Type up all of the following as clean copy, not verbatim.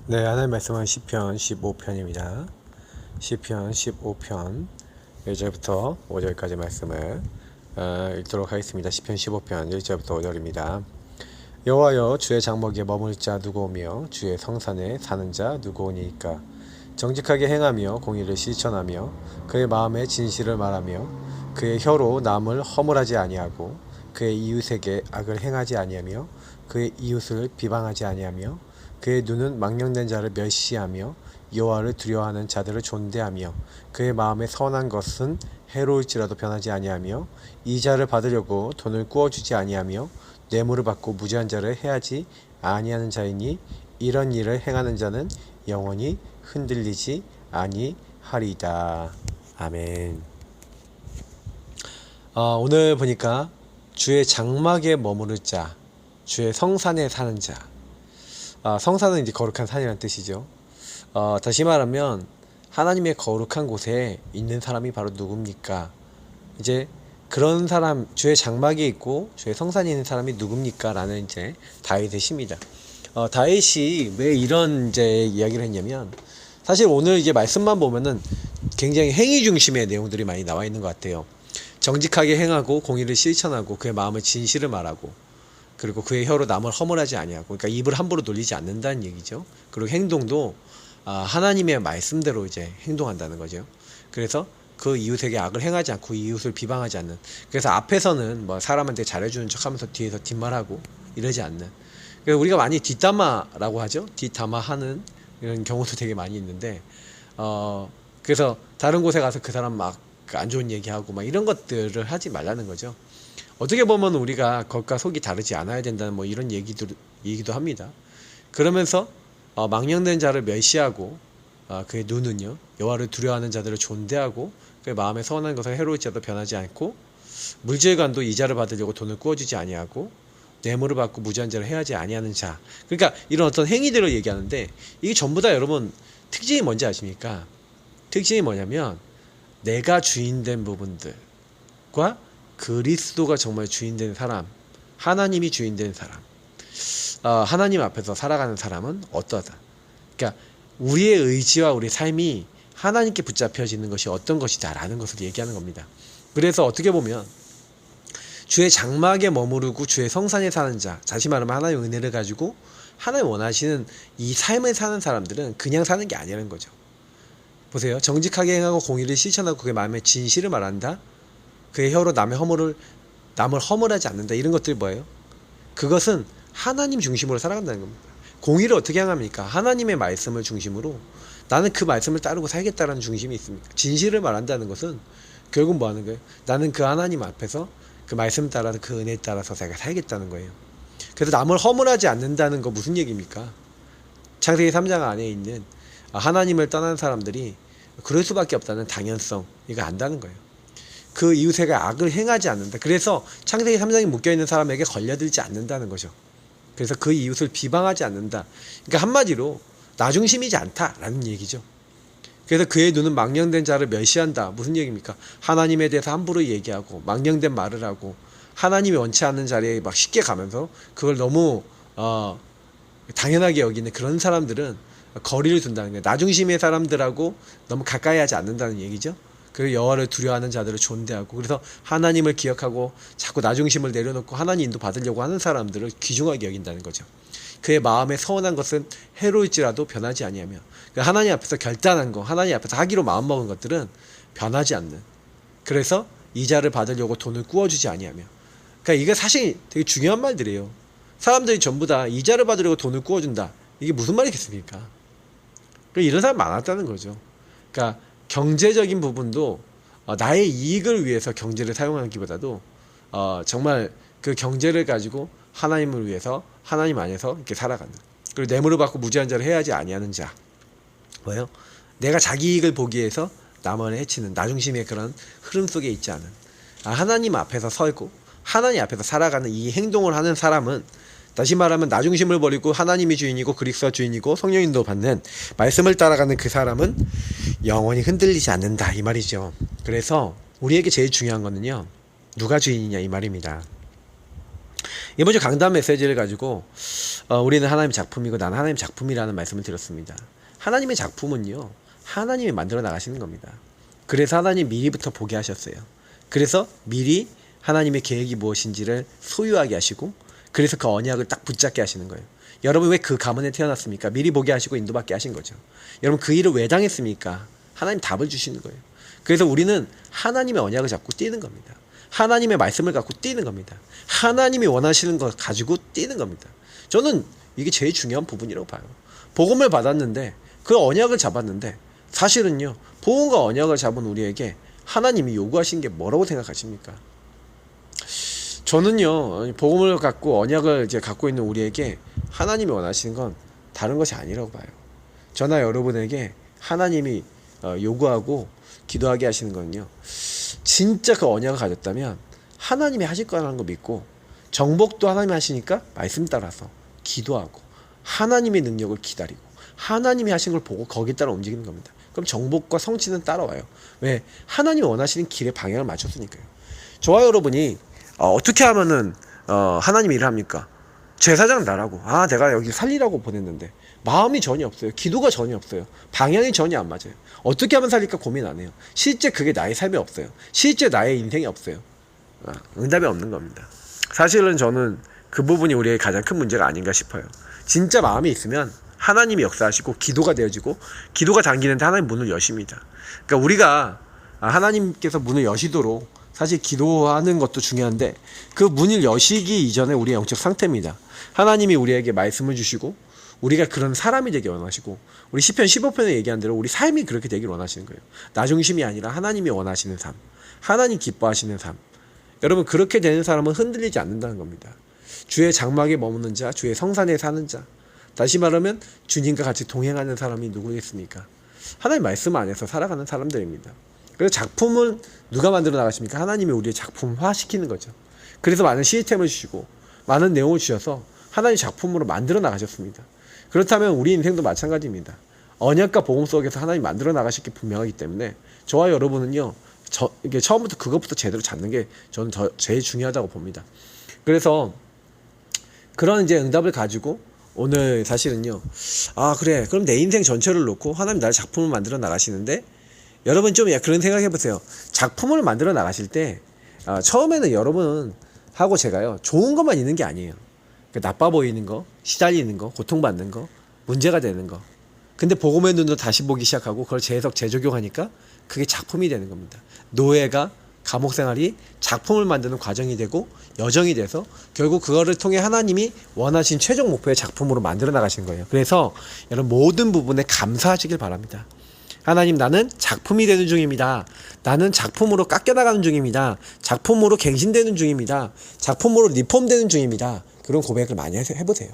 네, 하나님 말씀은 시편 15편입니다. 시편 15편 1절부터 5절까지 말씀을 읽도록 하겠습니다. 시편 15편 1절부터 5절입니다. 여호와여, 주의 장막에 머물 자 누구오며 주의 성산에 사는 자 누구오니이까. 정직하게 행하며 공의를 실천하며 그의 마음에 진실을 말하며 그의 혀로 남을 허물하지 아니하고 그의 이웃에게 악을 행하지 아니하며 그의 이웃을 비방하지 아니하며 그의 눈은 망령된 자를 멸시하며 여호와를 두려워하는 자들을 존대하며 그의 마음에 선한 것은 해로울지라도 변하지 아니하며 이자를 받으려고 돈을 꾸어주지 아니하며 뇌물을 받고 무지한 자를 해하지 아니하는 자이니 이런 일을 행하는 자는 영원히 흔들리지 아니하리이다. 아멘. 오늘 보니까 주의 장막에 머무를 자, 주의 성산에 사는 자. 성산은 이제 거룩한 산이라는 뜻이죠. 다시 말하면 하나님의 거룩한 곳에 있는 사람이 바로 누굽니까? 이제 그런 사람, 주의 장막에 있고 주의 성산에 있는 사람이 누굽니까? 라는 이제 다윗의 시입니다. 다윗이 왜 이런 이제 이야기를 했냐면, 사실 오늘 이제 말씀만 보면은 굉장히 행위 중심의 내용들이 많이 나와 있는 것 같아요. 정직하게 행하고 공의를 실천하고 그의 마음을 진실을 말하고, 그리고 그의 혀로 남을 허물하지 아니하고, 그러니까 입을 함부로 놀리지 않는다는 얘기죠. 그리고 행동도 하나님의 말씀대로 이제 행동한다는 거죠. 그래서 그 이웃에게 악을 행하지 않고 이웃을 비방하지 않는, 그래서 앞에서는 뭐 사람한테 잘해주는 척하면서 뒤에서 뒷말하고 이러지 않는. 그래서 우리가 많이 뒷담화라고 하죠. 뒷담화하는 이런 경우도 되게 많이 있는데, 그래서 다른 곳에 가서 그 사람 막 안 좋은 얘기하고 막 이런 것들을 하지 말라는 거죠. 어떻게 보면 우리가 겉과 속이 다르지 않아야 된다는 뭐 이런 얘기도 합니다. 그러면서 망령된 자를 멸시하고 그의 눈은요 여호와를 두려워하는 자들을 존대하고 그의 마음에 선한 것을 해로울지라도 변하지 않고 물질관도 이자를 받으려고 돈을 꾸어주지 아니하고 뇌물을 받고 무지한 자를 해하지 아니하는 자. 그러니까 이런 어떤 행위들을 얘기하는데, 이게 전부 다 여러분 특징이 뭔지 아십니까? 특징이 뭐냐면 내가 주인된 부분들과 그리스도가 정말 주인된 사람, 하나님이 주인된 사람, 하나님 앞에서 살아가는 사람은 어떠하다. 그러니까 우리의 의지와 우리 삶이 하나님께 붙잡혀지는 것이 어떤 것이다라는 것을 얘기하는 겁니다. 그래서 어떻게 보면 주의 장막에 머무르고 주의 성산에 사는 자, 다시 말하면 하나님의 은혜를 가지고 하나님 원하시는 이 삶을 사는 사람들은 그냥 사는 게 아니라는 거죠. 보세요. 정직하게 행하고 공의를 실천하고 그의 마음에 진실을 말한다. 그의 혀로 남을 허물하지 않는다. 이런 것들이 뭐예요? 그것은 하나님 중심으로 살아간다는 겁니다. 공의를 어떻게 행합니까? 하나님의 말씀을 중심으로 나는 그 말씀을 따르고 살겠다라는 중심이 있습니까? 진실을 말한다는 것은 결국 뭐 하는 거예요? 나는 그 하나님 앞에서 그 말씀 따라서 그 은혜에 따라서 내가 살겠다는 거예요. 그래서 남을 허물하지 않는다는 거 무슨 얘기입니까? 창세기 3장 안에 있는 하나님을 떠난 사람들이 그럴 수밖에 없다는 당연성, 이거 안다는 거예요. 그 이웃에게 악을 행하지 않는다. 그래서 창세기 3장에 묶여있는 사람에게 걸려들지 않는다는 거죠. 그래서 그 이웃을 비방하지 않는다. 그러니까 한마디로 나중심이지 않다라는 얘기죠. 그래서 그의 눈은 망령된 자를 멸시한다. 무슨 얘기입니까? 하나님에 대해서 함부로 얘기하고 망령된 말을 하고 하나님이 원치 않는 자리에 막 쉽게 가면서 그걸 너무 당연하게 여기는 그런 사람들은 거리를 둔다는 거예요. 나중심의 사람들하고 너무 가까이 하지 않는다는 얘기죠. 그리고 여호와를 두려워하는 자들을 존대하고, 그래서 하나님을 기억하고 자꾸 나중심을 내려놓고 하나님 인도 받으려고 하는 사람들을 귀중하게 여긴다는 거죠. 그의 마음에 서운한 것은 해로울지라도 변하지 아니하며, 하나님 앞에서 결단한 거, 하나님 앞에서 하기로 마음먹은 것들은 변하지 않는. 그래서 이자를 받으려고 돈을 꾸어주지 아니하며. 그러니까 이게 사실 되게 중요한 말들이에요. 사람들이 전부 다 이자를 받으려고 돈을 꾸어준다. 이게 무슨 말이겠습니까? 이런 사람 많았다는 거죠. 그러니까 경제적인 부분도 나의 이익을 위해서 경제를 사용하기보다도 정말 그 경제를 가지고 하나님을 위해서 하나님 안에서 이렇게 살아가는, 그리고 뇌물을 받고 무지한 자를 해하지 아니하는 자. 뭐예요? 내가 자기 이익을 보기 위해서 남을 해치는 나중심의 그런 흐름 속에 있지 않은, 하나님 앞에서 서고 하나님 앞에서 살아가는 이 행동을 하는 사람은, 다시 말하면 나중심을 버리고 하나님이 주인이고 그리스도가 주인이고 성령인도 받는 말씀을 따라가는 그 사람은 영원히 흔들리지 않는다, 이 말이죠. 그래서 우리에게 제일 중요한 거는요, 누가 주인이냐 이 말입니다. 이번 주 강단 메시지를 가지고 우리는 하나님의 작품이고 나는 하나님의 작품이라는 말씀을 드렸습니다. 하나님의 작품은요, 하나님이 만들어 나가시는 겁니다. 그래서 하나님 미리부터 보게 하셨어요. 그래서 미리 하나님의 계획이 무엇인지를 소유하게 하시고, 그래서 그 언약을 딱 붙잡게 하시는 거예요. 여러분 왜 그 가문에 태어났습니까? 미리 보게 하시고 인도받게 하신 거죠. 여러분 그 일을 왜 당했습니까? 하나님 답을 주시는 거예요. 그래서 우리는 하나님의 언약을 잡고 뛰는 겁니다. 하나님의 말씀을 갖고 뛰는 겁니다. 하나님이 원하시는 것 가지고 뛰는 겁니다. 저는 이게 제일 중요한 부분이라고 봐요. 복음을 받았는데 그 언약을 잡았는데, 사실은요, 복음과 언약을 잡은 우리에게 하나님이 요구하신 게 뭐라고 생각하십니까? 저는요, 복음을 갖고 언약을 이제 갖고 있는 우리에게 하나님이 원하시는 건 다른 것이 아니라고 봐요. 저나 여러분에게 하나님이 요구하고 기도하게 하시는 건요, 진짜 그 언약을 가졌다면 하나님이 하실 거라는 거 믿고, 정복도 하나님이 하시니까 말씀 따라서 기도하고 하나님의 능력을 기다리고 하나님이 하신 걸 보고 거기에 따라 움직이는 겁니다. 그럼 정복과 성취는 따라와요. 왜? 하나님이 원하시는 길의 방향을 맞췄으니까요. 저와 여러분이 어떻게 하면은 하나님 일을 합니까? 제사장 나라고, 내가 여기 살리라고 보냈는데 마음이 전혀 없어요. 기도가 전혀 없어요. 방향이 전혀 안 맞아요. 어떻게 하면 살릴까 고민 안 해요. 실제 그게 나의 삶이 없어요. 실제 나의 인생이 없어요. 응답이 없는 겁니다. 사실은 저는 그 부분이 우리의 가장 큰 문제가 아닌가 싶어요. 진짜 마음이 있으면 하나님이 역사하시고 기도가 되어지고, 기도가 당기는데 하나님 문을 여십니다. 그러니까 우리가 하나님께서 문을 여시도록, 사실 기도하는 것도 중요한데 그 문을 여시기 이전에 우리의 영적 상태입니다. 하나님이 우리에게 말씀을 주시고 우리가 그런 사람이 되길 원하시고, 우리 시편 15편에 얘기한 대로 우리 삶이 그렇게 되길 원하시는 거예요. 나 중심이 아니라 하나님이 원하시는 삶, 하나님 기뻐하시는 삶. 여러분 그렇게 되는 사람은 흔들리지 않는다는 겁니다. 주의 장막에 머무는 자, 주의 성산에 사는 자. 다시 말하면 주님과 같이 동행하는 사람이 누구겠습니까? 하나님 말씀 안에서 살아가는 사람들입니다. 그래서 작품은 누가 만들어 나가십니까? 하나님이 우리의 작품화 시키는 거죠. 그래서 많은 시스템을 주시고 많은 내용을 주셔서 하나님 작품으로 만들어 나가셨습니다. 그렇다면 우리 인생도 마찬가지입니다. 언약과 복음 속에서 하나님 만들어 나가실 게 분명하기 때문에 저와 여러분은요, 이게 처음부터 그것부터 제대로 잡는 게 저는 제일 중요하다고 봅니다. 그래서 그런 이제 응답을 가지고 오늘 사실은요, 그래, 그럼 내 인생 전체를 놓고 하나님 나를 작품을 만들어 나가시는데, 여러분 좀 그런 생각 해보세요. 작품을 만들어 나가실 때 처음에는 여러분하고 제가요, 좋은 것만 있는 게 아니에요. 나빠 보이는 거, 시달리는 거, 고통받는 거, 문제가 되는 거. 근데 복음의 눈으로 다시 보기 시작하고 그걸 재해석, 재적용하니까 그게 작품이 되는 겁니다. 노예가 감옥 생활이 작품을 만드는 과정이 되고 여정이 돼서 결국 그거를 통해 하나님이 원하신 최종 목표의 작품으로 만들어 나가신 거예요. 그래서 여러분 모든 부분에 감사하시길 바랍니다. 하나님, 나는 작품이 되는 중입니다. 나는 작품으로 깎여나가는 중입니다. 작품으로 갱신되는 중입니다. 작품으로 리폼되는 중입니다. 그런 고백을 많이 해보세요.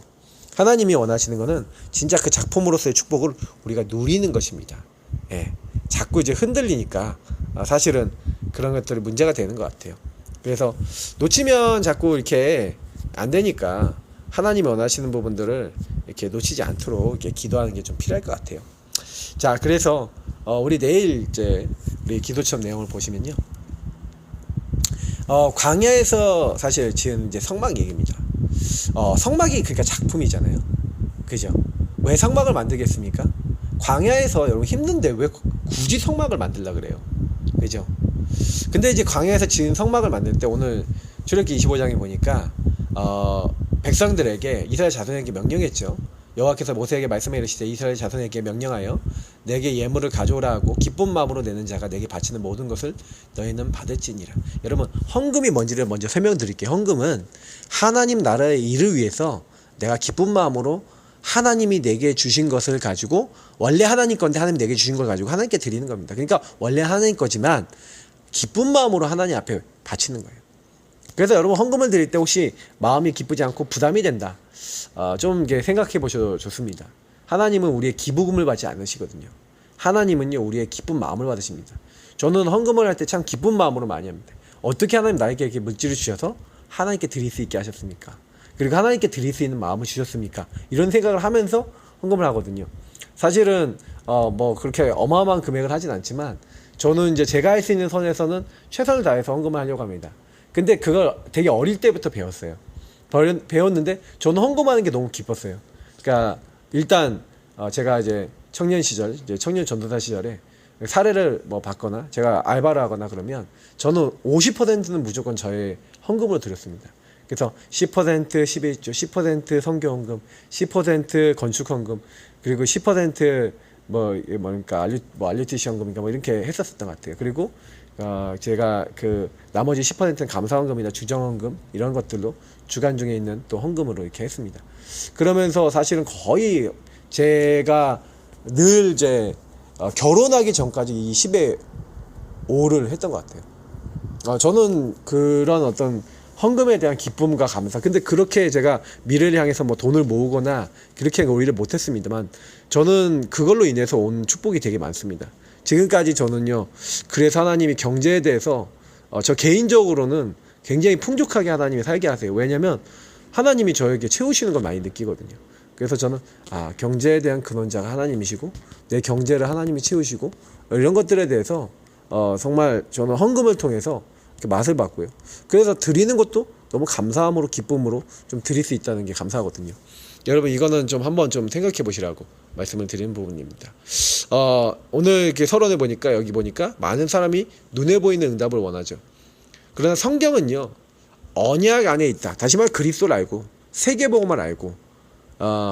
하나님이 원하시는 것은 진짜 그 작품으로서의 축복을 우리가 누리는 것입니다. 예. 자꾸 이제 흔들리니까 사실은 그런 것들이 문제가 되는 것 같아요. 그래서 놓치면 자꾸 이렇게 안 되니까 하나님이 원하시는 부분들을 이렇게 놓치지 않도록 이렇게 기도하는 게 좀 필요할 것 같아요. 자, 그래서 우리 내일 이제 우리 기도처럼 내용을 보시면요, 광야에서 사실 지은 이제 성막 얘기입니다. 성막이 그러니까 작품이잖아요. 그죠? 왜 성막을 만들겠습니까? 광야에서 여러분 힘든데 왜 굳이 성막을 만들려 그래요? 그죠? 근데 이제 광야에서 지은 성막을 만들 때 오늘 출애굽기 25장에 보니까 백성들에게, 이스라엘 자손에게 명령했죠. 여호와께서 모세에게 말씀해 이르시되 이스라엘 자손에게 명령하여 내게 예물을 가져오라 하고 기쁜 마음으로 내는 자가 내게 바치는 모든 것을 너희는 받을지니라. 여러분, 헌금이 뭔지를 먼저 설명드릴게요. 헌금은 하나님 나라의 일을 위해서 내가 기쁜 마음으로 하나님이 내게 주신 것을 가지고, 원래 하나님 건데 하나님 내게 주신 걸 가지고 하나님께 드리는 겁니다. 그러니까 원래 하나님 거지만 기쁜 마음으로 하나님 앞에 바치는 거예요. 그래서 여러분 헌금을 드릴 때 혹시 마음이 기쁘지 않고 부담이 된다, 좀 이렇게 생각해 보셔도 좋습니다. 하나님은 우리의 기부금을 받지 않으시거든요. 하나님은요, 우리의 기쁜 마음을 받으십니다. 저는 헌금을 할 때 참 기쁜 마음으로 많이 합니다. 어떻게 하나님 나에게 이렇게 물질을 주셔서 하나님께 드릴 수 있게 하셨습니까? 그리고 하나님께 드릴 수 있는 마음을 주셨습니까? 이런 생각을 하면서 헌금을 하거든요. 사실은 뭐 그렇게 어마어마한 금액을 하진 않지만 저는 이제 제가 할 수 있는 선에서는 최선을 다해서 헌금을 하려고 합니다. 근데 그걸 되게 어릴 때부터 배웠어요. 배웠는데 저는 헌금하는 게 너무 기뻤어요. 그러니까 일단 제가 이제 청년 시절, 이제 청년 전도사 시절에 사례를 뭐 받거나 제가 알바를 하거나 그러면 저는 50%는 무조건 저의 헌금으로 드렸습니다. 그래서 10% 11조, 10% 선교 헌금, 10% 건축 헌금, 그리고 10% 그러니까 알류티시 헌금인가 뭐 이렇게 했었던 것 같아요. 그리고 제가 그 나머지 10%는 감사 헌금이나 주정 헌금 이런 것들로 주간 중에 있는 또 헌금으로 이렇게 했습니다. 그러면서 사실은 거의 제가 늘 이제 결혼하기 전까지 이 10의 5를 했던 것 같아요. 저는 그런 어떤 헌금에 대한 기쁨과 감사. 근데 그렇게 제가 미래를 향해서 뭐 돈을 모으거나 그렇게 오히려 못했습니다만 저는 그걸로 인해서 온 축복이 되게 많습니다. 지금까지 저는요. 그래서 하나님이 경제에 대해서 저 개인적으로는 굉장히 풍족하게 하나님이 살게 하세요. 왜냐면 하나님이 저에게 채우시는 걸 많이 느끼거든요. 그래서 저는 경제에 대한 근원자가 하나님이시고 내 경제를 하나님이 채우시고 이런 것들에 대해서 정말 저는 헌금을 통해서 맛을 봤고요. 그래서 드리는 것도 너무 감사함으로 기쁨으로 좀 드릴 수 있다는 게 감사하거든요. 여러분 이거는 좀 한번 좀 생각해 보시라고 말씀을 드리는 부분입니다. 오늘 이렇게 서론에 보니까 여기 보니까 많은 사람이 눈에 보이는 응답을 원하죠. 그러나 성경은요 언약 안에 있다. 다시 말해 그리스도를 알고 세계복음을 알고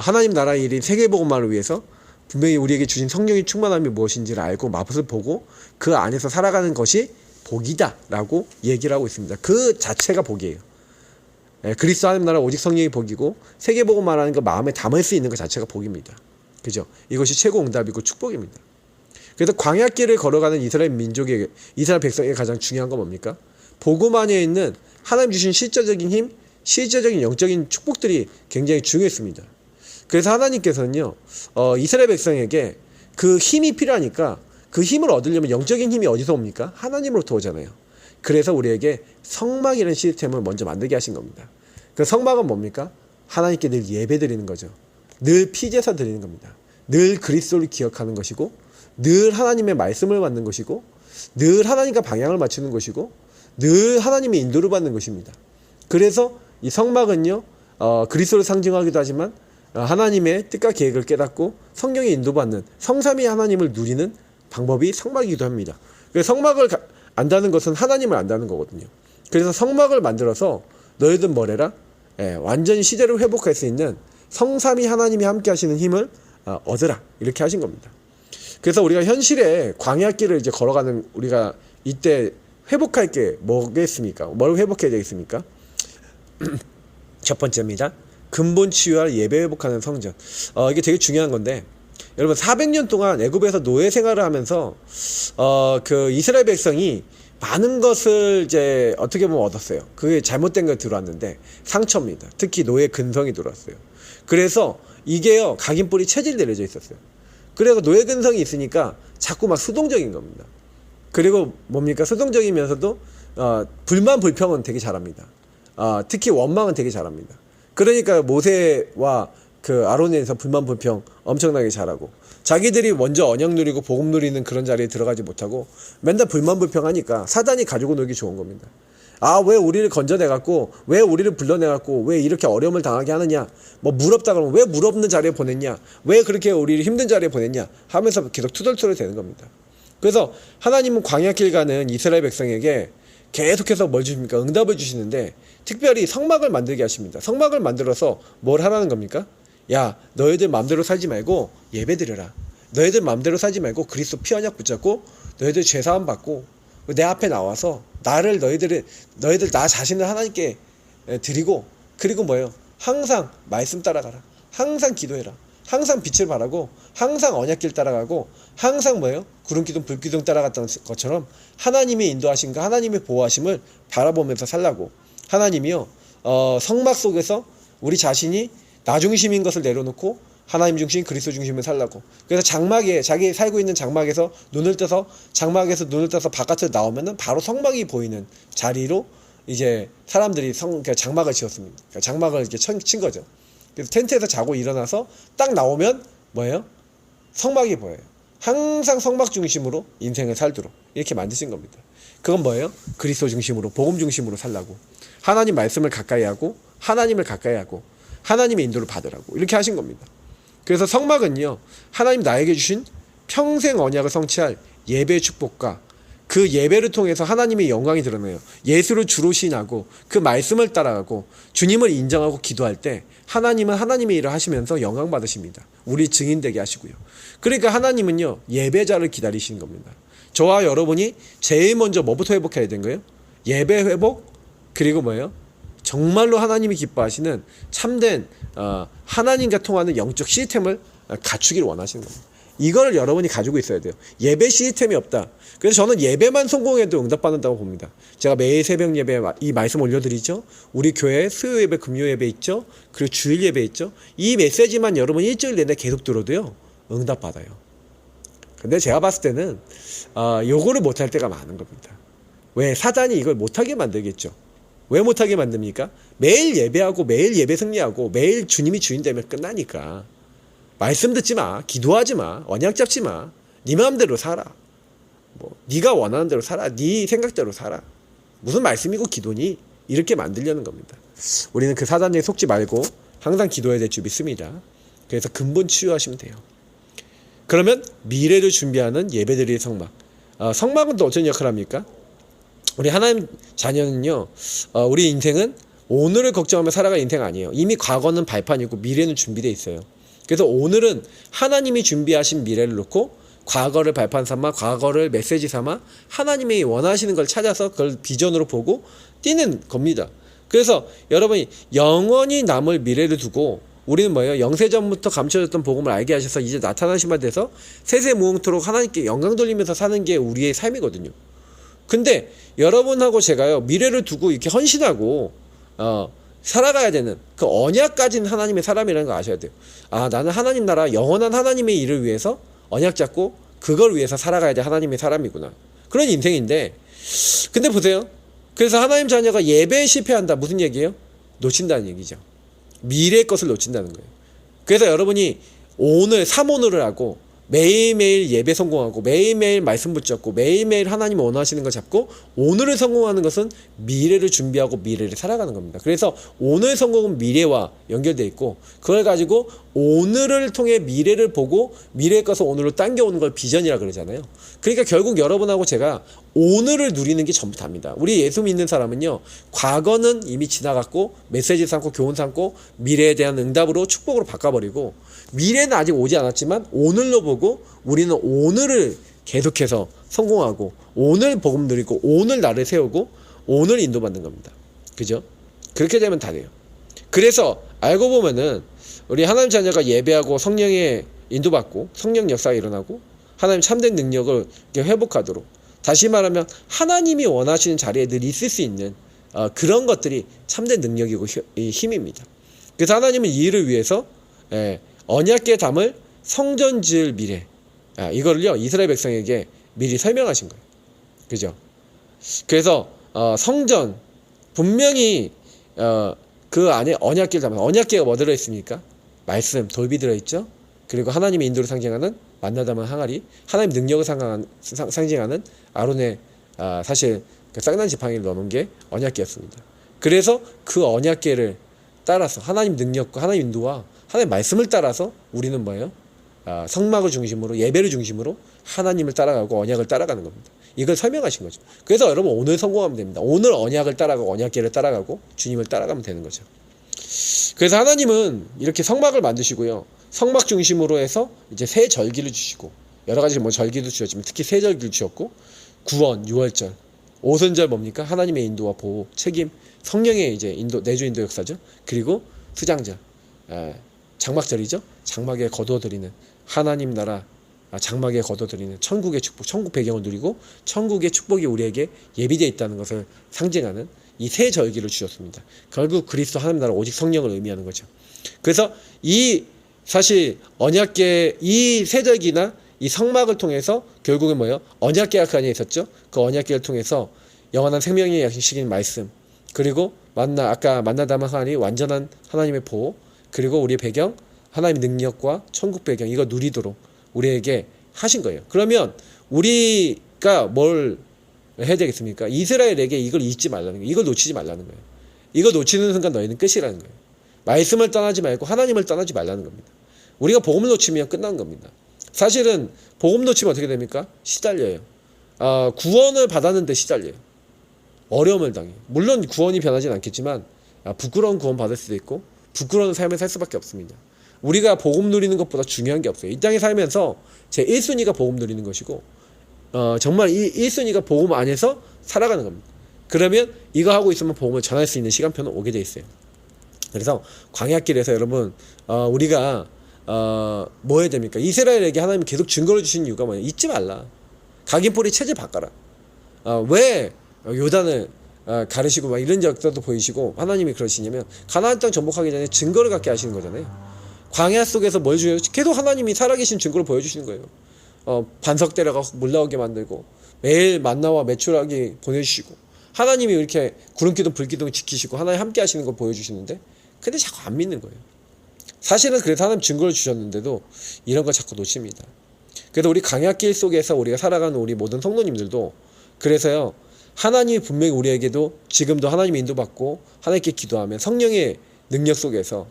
하나님 나라의 일인 세계복음만을 위해서 분명히 우리에게 주신 성령의 충만함이 무엇인지를 알고 맛을 보고 그 안에서 살아가는 것이 복이다 라고 얘기를 하고 있습니다. 그 자체가 복이에요. 그리스도 하나님 나라 오직 성령이 복이고 세계복음 말하는 거 마음에 담을 수 있는 것 자체가 복입니다. 그죠? 이것이 최고 응답이고 축복입니다. 그래서 광야길을 걸어가는 이스라엘 민족에게, 이스라엘 백성에게 가장 중요한 건 뭡니까? 복음 안에 있는 하나님 주신 실제적인 힘, 실제적인 영적인 축복들이 굉장히 중요했습니다. 그래서 하나님께서는요 이스라엘 백성에게 그 힘이 필요하니까 그 힘을 얻으려면 영적인 힘이 어디서 옵니까? 하나님으로부터 오잖아요. 그래서 우리에게 성막이라는 시스템을 먼저 만들게 하신 겁니다. 그 성막은 뭡니까? 하나님께 늘 예배 드리는 거죠. 늘 피제사 드리는 겁니다. 늘 그리스도를 기억하는 것이고 늘 하나님의 말씀을 받는 것이고 늘 하나님과 방향을 맞추는 것이고 늘 하나님의 인도를 받는 것입니다. 그래서 이 성막은요 그리스도를 상징하기도 하지만 하나님의 뜻과 계획을 깨닫고 성령의 인도받는 성삼위 하나님을 누리는 방법이 성막이기도 합니다. 그래서 성막을 안다는 것은 하나님을 안다는 거거든요. 그래서 성막을 만들어서 너희들 뭐래라? 완전히 시대를 회복할 수 있는 성삼위 하나님이 함께 하시는 힘을 얻으라 이렇게 하신 겁니다. 그래서 우리가 현실에 광야길을 이제 걸어가는 우리가 이때 회복할 게 뭐겠습니까? 뭘 회복해야 되겠습니까? 첫 번째입니다. 근본 치유할 예배 회복하는 성전. 이게 되게 중요한 건데 여러분 400년 동안 애굽에서 노예 생활을 하면서 그 이스라엘 백성이 많은 것을 이제 어떻게 보면 얻었어요. 그게 잘못된 걸 들어왔는데 상처입니다. 특히 노예 근성이 들어왔어요. 그래서 이게요 각인뿔이 체질 내려져 있었어요. 그래서 노예 근성이 있으니까 자꾸 막 수동적인 겁니다. 그리고 뭡니까? 수동적이면서도 불만 불평은 되게 잘합니다. 특히 원망은 되게 잘합니다. 그러니까 모세와 그 아론에서 불만 불평 엄청나게 잘하고 자기들이 먼저 언약 누리고 복음 누리는 그런 자리에 들어가지 못하고 맨날 불만 불평하니까 사단이 가지고 놀기 좋은 겁니다. 왜 우리를 건져내갖고 왜 우리를 불러내갖고 왜 이렇게 어려움을 당하게 하느냐, 뭐 물 없다 그러면 왜 물 없는 자리에 보냈냐, 왜 그렇게 우리를 힘든 자리에 보냈냐 하면서 계속 투덜투덜 되는 겁니다. 그래서 하나님은 광야길 가는 이스라엘 백성에게 계속해서 뭘 주십니까? 응답을 주시는데 특별히 성막을 만들게 하십니다. 성막을 만들어서 뭘 하라는 겁니까? 야, 너희들 마음대로 살지 말고 예배 드려라. 너희들 마음대로 살지 말고 그리스도 피 언약 붙잡고 너희들 죄사함 받고 내 앞에 나와서 너희들 나 자신을 하나님께 드리고, 그리고 뭐예요? 항상 말씀 따라가라. 항상 기도해라. 항상 빛을 바라고 항상 언약길 따라가고 항상 뭐예요? 구름기둥 불기둥 따라갔던 것처럼 하나님의 인도하심과 하나님의 보호하심을 바라보면서 살라고. 하나님이요 성막 속에서 우리 자신이 나 중심인 것을 내려놓고 하나님 중심, 그리스도 중심을 살라고. 그래서 장막에, 자기 살고 있는 장막에서 장막에서 눈을 떠서 바깥으로 나오면은 바로 성막이 보이는 자리로 이제 사람들이 그러니까 장막을 지었습니다. 그러니까 장막을 이렇게 친 거죠. 그래서 텐트에서 자고 일어나서 딱 나오면 뭐예요? 성막이 보여요. 항상 성막 중심으로 인생을 살도록 이렇게 만드신 겁니다. 그건 뭐예요? 그리스도 중심으로, 복음 중심으로 살라고. 하나님 말씀을 가까이 하고 하나님을 가까이 하고 하나님의 인도를 받으라고 이렇게 하신 겁니다. 그래서 성막은요, 하나님 나에게 주신 평생 언약을 성취할 예배의 축복과 그 예배를 통해서 하나님의 영광이 드러나요. 예수를 주로 시인하고 그 말씀을 따라가고 주님을 인정하고 기도할 때 하나님은 하나님의 일을 하시면서 영광 받으십니다. 우리 증인되게 하시고요. 그러니까 하나님은요, 예배자를 기다리시는 겁니다. 저와 여러분이 제일 먼저 뭐부터 회복해야 되는 거예요? 예배 회복, 그리고 뭐예요? 정말로 하나님이 기뻐하시는 참된 하나님과 통하는 영적 시스템을 갖추기를 원하시는 겁니다. 이걸 여러분이 가지고 있어야 돼요. 예배 시스템이 없다. 그래서 저는 예배만 성공해도 응답받는다고 봅니다. 제가 매일 새벽 예배 이 말씀 올려드리죠. 우리 교회 수요 예배, 금요 예배 있죠. 그리고 주일 예배 있죠. 이 메시지만 여러분 일주일 내내 계속 들어도요, 응답받아요. 근데 제가 봤을 때는 요거를 못할 때가 많은 겁니다. 왜? 사단이 이걸 못하게 만들겠죠. 왜 못하게 만듭니까? 매일 예배하고 매일 예배 승리하고 매일 주님이 주인 되면 끝나니까. 말씀 듣지 마, 기도하지 마, 언약 잡지 마, 네 마음대로 살아. 네가 원하는 대로 살아, 네 생각대로 살아. 무슨 말씀이고 기도니? 이렇게 만들려는 겁니다. 우리는 그 사단에 속지 말고 항상 기도해야 될 줄 믿습니다. 그래서 근본 치유하시면 돼요. 그러면 미래를 준비하는 예배드릴 성막. 성막은 또 어떤 역할을 합니까? 우리 하나님 자녀는요, 우리 인생은 오늘을 걱정하며 살아갈 인생 아니에요. 이미 과거는 발판이고 미래는 준비되어 있어요. 그래서 오늘은 하나님이 준비하신 미래를 놓고 과거를 발판 삼아, 과거를 메시지 삼아 하나님이 원하시는 걸 찾아서 그걸 비전으로 보고 뛰는 겁니다. 그래서 여러분이 영원히 남을 미래를 두고 우리는 뭐예요? 영세전부터 감춰졌던 복음을 알게 하셔서 이제 나타나신 바 돼서 세세무궁토록 하나님께 영광 돌리면서 사는 게 우리의 삶이거든요. 근데 여러분하고 제가요, 미래를 두고 이렇게 헌신하고 살아가야 되는 그 언약 가진 하나님의 사람이라는 거 아셔야 돼요. 나는 하나님 나라 영원한 하나님의 일을 위해서 언약 잡고 그걸 위해서 살아가야 돼 하나님의 사람이구나. 그런 인생인데, 근데 보세요. 그래서 하나님 자녀가 예배에 실패한다. 무슨 얘기예요? 놓친다는 얘기죠. 미래의 것을 놓친다는 거예요. 그래서 여러분이 오늘 삼오늘을 하고 매일매일 예배 성공하고 매일매일 말씀 붙잡고 매일매일 하나님 원하시는 걸 잡고 오늘을 성공하는 것은 미래를 준비하고 미래를 살아가는 겁니다. 그래서 오늘 성공은 미래와 연결되어 있고 그걸 가지고 오늘을 통해 미래를 보고 미래의 것을 오늘로 당겨오는 걸 비전이라 그러잖아요. 그러니까 결국 여러분하고 제가 오늘을 누리는 게 전부 답니다. 우리 예수 믿는 사람은요, 과거는 이미 지나갔고 메시지 삼고 교훈 삼고 미래에 대한 응답으로 축복으로 바꿔버리고 미래는 아직 오지 않았지만 오늘로 보고 우리는 오늘을 계속해서 성공하고 오늘 복음 누리고 오늘 나를 세우고 오늘 인도받는 겁니다. 그죠? 그렇게 되면 다 돼요. 그래서 알고 보면은 우리 하나님 자녀가 예배하고 성령의 인도받고 성령 역사가 일어나고 하나님 참된 능력을 회복하도록, 다시 말하면 하나님이 원하시는 자리에 늘 있을 수 있는 그런 것들이 참된 능력이고 힘입니다. 그래서 하나님은 이 일을 위해서 언약궤 담을 성전 지을 미래, 이거를요 이스라엘 백성에게 미리 설명하신 거예요. 그죠? 그래서 성전 분명히 그 안에 언약궤를 담아, 언약궤가 뭐 들어있습니까? 말씀, 돌비 들어있죠. 그리고 하나님의 인도를 상징하는 만나다만 항아리, 하나님 능력을 상징하는 아론의 사실 그 쌍난 지팡이를 넣어놓은 게 언약궤였습니다. 그래서 그 언약궤를 따라서 하나님 능력과 하나님 인도와 하나님 말씀을 따라서 우리는 뭐예요? 성막을 중심으로 예배를 중심으로 하나님을 따라가고 언약을 따라가는 겁니다. 이걸 설명하신 거죠. 그래서 여러분 오늘 성공하면 됩니다. 오늘 언약을 따라가고 언약궤를 따라가고 주님을 따라가면 되는 거죠. 그래서 하나님은 이렇게 성막을 만드시고요. 성막 중심으로 해서 이제 새 절기를 주시고 여러 가지 뭐 절기도 주셨지만 특히 새 절기를 주셨고 구원, 유월절, 오순절 뭡니까? 하나님의 인도와 보호, 책임, 성령의 이제 인도, 내주 인도 역사죠. 그리고 수장절, 장막절이죠. 장막에 거두어드리는 하나님 나라 장막에 거둬들이는 천국의 축복, 천국 배경을 누리고 천국의 축복이 우리에게 예비되어 있다는 것을 상징하는 이 새 절기를 주셨습니다. 결국 그리스도 하나님 나라 오직 성령을 의미하는 거죠. 그래서 이 사실 언약궤 이 새 절기나 이 성막을 통해서 결국은 뭐예요? 언약궤가 그 안에 있었죠. 그 언약궤를 통해서 영원한 생명의 양식인 말씀, 그리고 아까 만나다만 하나님 완전한 하나님의 보호, 그리고 우리의 배경 하나님의 능력과 천국 배경 이거 누리도록 우리에게 하신 거예요. 그러면 우리가 뭘 해야 되겠습니까? 이스라엘에게 이걸 잊지 말라는 거예요. 이걸 놓치지 말라는 거예요. 이거 놓치는 순간 너희는 끝이라는 거예요. 말씀을 떠나지 말고 하나님을 떠나지 말라는 겁니다. 우리가 복음을 놓치면 끝난 겁니다. 사실은 복음 놓치면 어떻게 됩니까? 시달려요. 구원을 받았는데 시달려요. 어려움을 당해요. 물론 구원이 변하진 않겠지만 부끄러운 구원 받을 수도 있고 부끄러운 삶을 살 수밖에 없습니다. 우리가 복음 누리는 것보다 중요한 게 없어요. 이 땅에 살면서 제 1순위가 복음 누리는 것이고 정말 이 1순위가 복음 안에서 살아가는 겁니다. 그러면 이거 하고 있으면 복음을 전할 수 있는 시간표는 오게 돼 있어요. 그래서 광야길에서 여러분 우리가 뭐 해야 됩니까? 이스라엘에게 하나님이 계속 증거를 주신 이유가 뭐예요? 잊지 말라. 각인포리 체질 바꿔라. 왜 요단을 가르시고 막 이런 역사도 보이시고 하나님이 그러시냐면 가나안 땅 정복하기 전에 증거를 갖게 하시는 거잖아요. 광야 속에서 뭘 주요? 계속 하나님이 살아계신 증거를 보여주시는 거예요. 반석 때려가서 물 나오게 만들고 매일 만나와 메추라기 보내주시고 하나님이 이렇게 구름기둥 불기둥 지키시고 하나님 함께 하시는 걸 보여주시는데 근데 자꾸 안 믿는 거예요. 사실은 그래서 하나님 증거를 주셨는데도 이런 걸 자꾸 놓칩니다. 그래서 우리 광야길 속에서 우리가 살아가는 우리 모든 성도님들도 그래서요 하나님이 분명히 우리에게도 지금도 하나님의 인도받고 하나님께 기도하면 성령의 능력 속에서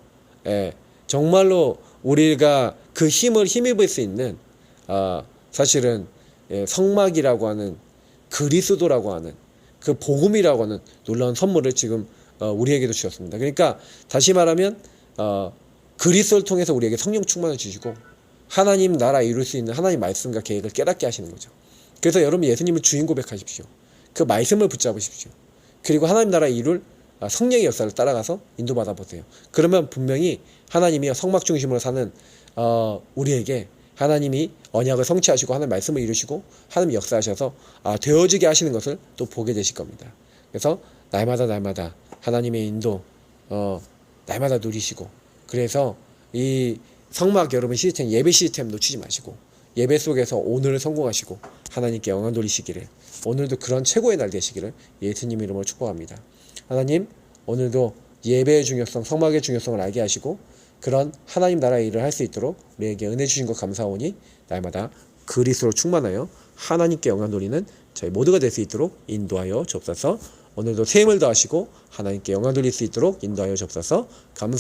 정말로 우리가 그 힘을 힘입을 수 있는 사실은 성막이라고 하는 그리스도라고 하는 그 복음이라고 하는 놀라운 선물을 지금 우리에게도 주셨습니다. 그러니까 다시 말하면 그리스도를 통해서 우리에게 성령 충만을 주시고 하나님 나라 이룰 수 있는 하나님 말씀과 계획을 깨닫게 하시는 거죠. 그래서 여러분 예수님을 주인 고백하십시오. 그 말씀을 붙잡으십시오. 그리고 하나님 나라 이룰 성령의 역사를 따라가서 인도받아 보세요. 그러면 분명히 하나님이 성막 중심으로 사는 우리에게 하나님이 언약을 성취하시고 하나님 말씀을 이루시고 하나님 역사하셔서 되어지게 하시는 것을 또 보게 되실 겁니다. 그래서 날마다 하나님의 인도 날마다 누리시고 그래서 이 성막 여러분 시스템 예배 시스템 놓치지 마시고 예배 속에서 오늘을 성공하시고 하나님께 영광 돌리시기를 오늘도 그런 최고의 날 되시기를 예수님 이름으로 축복합니다. 하나님 오늘도 예배의 중요성 성막의 중요성을 알게 하시고 그런 하나님 나라의 일을 할 수 있도록 우리에게 은혜 주신 것 감사하오니 날마다 그리스도로 충만하여 하나님께 영광 돌리는 저희 모두가 될 수 있도록 인도하여 주옵소서. 오늘도 새 힘을 더하시고 하나님께 영광 돌릴 수 있도록 인도하여 주옵소서. 감사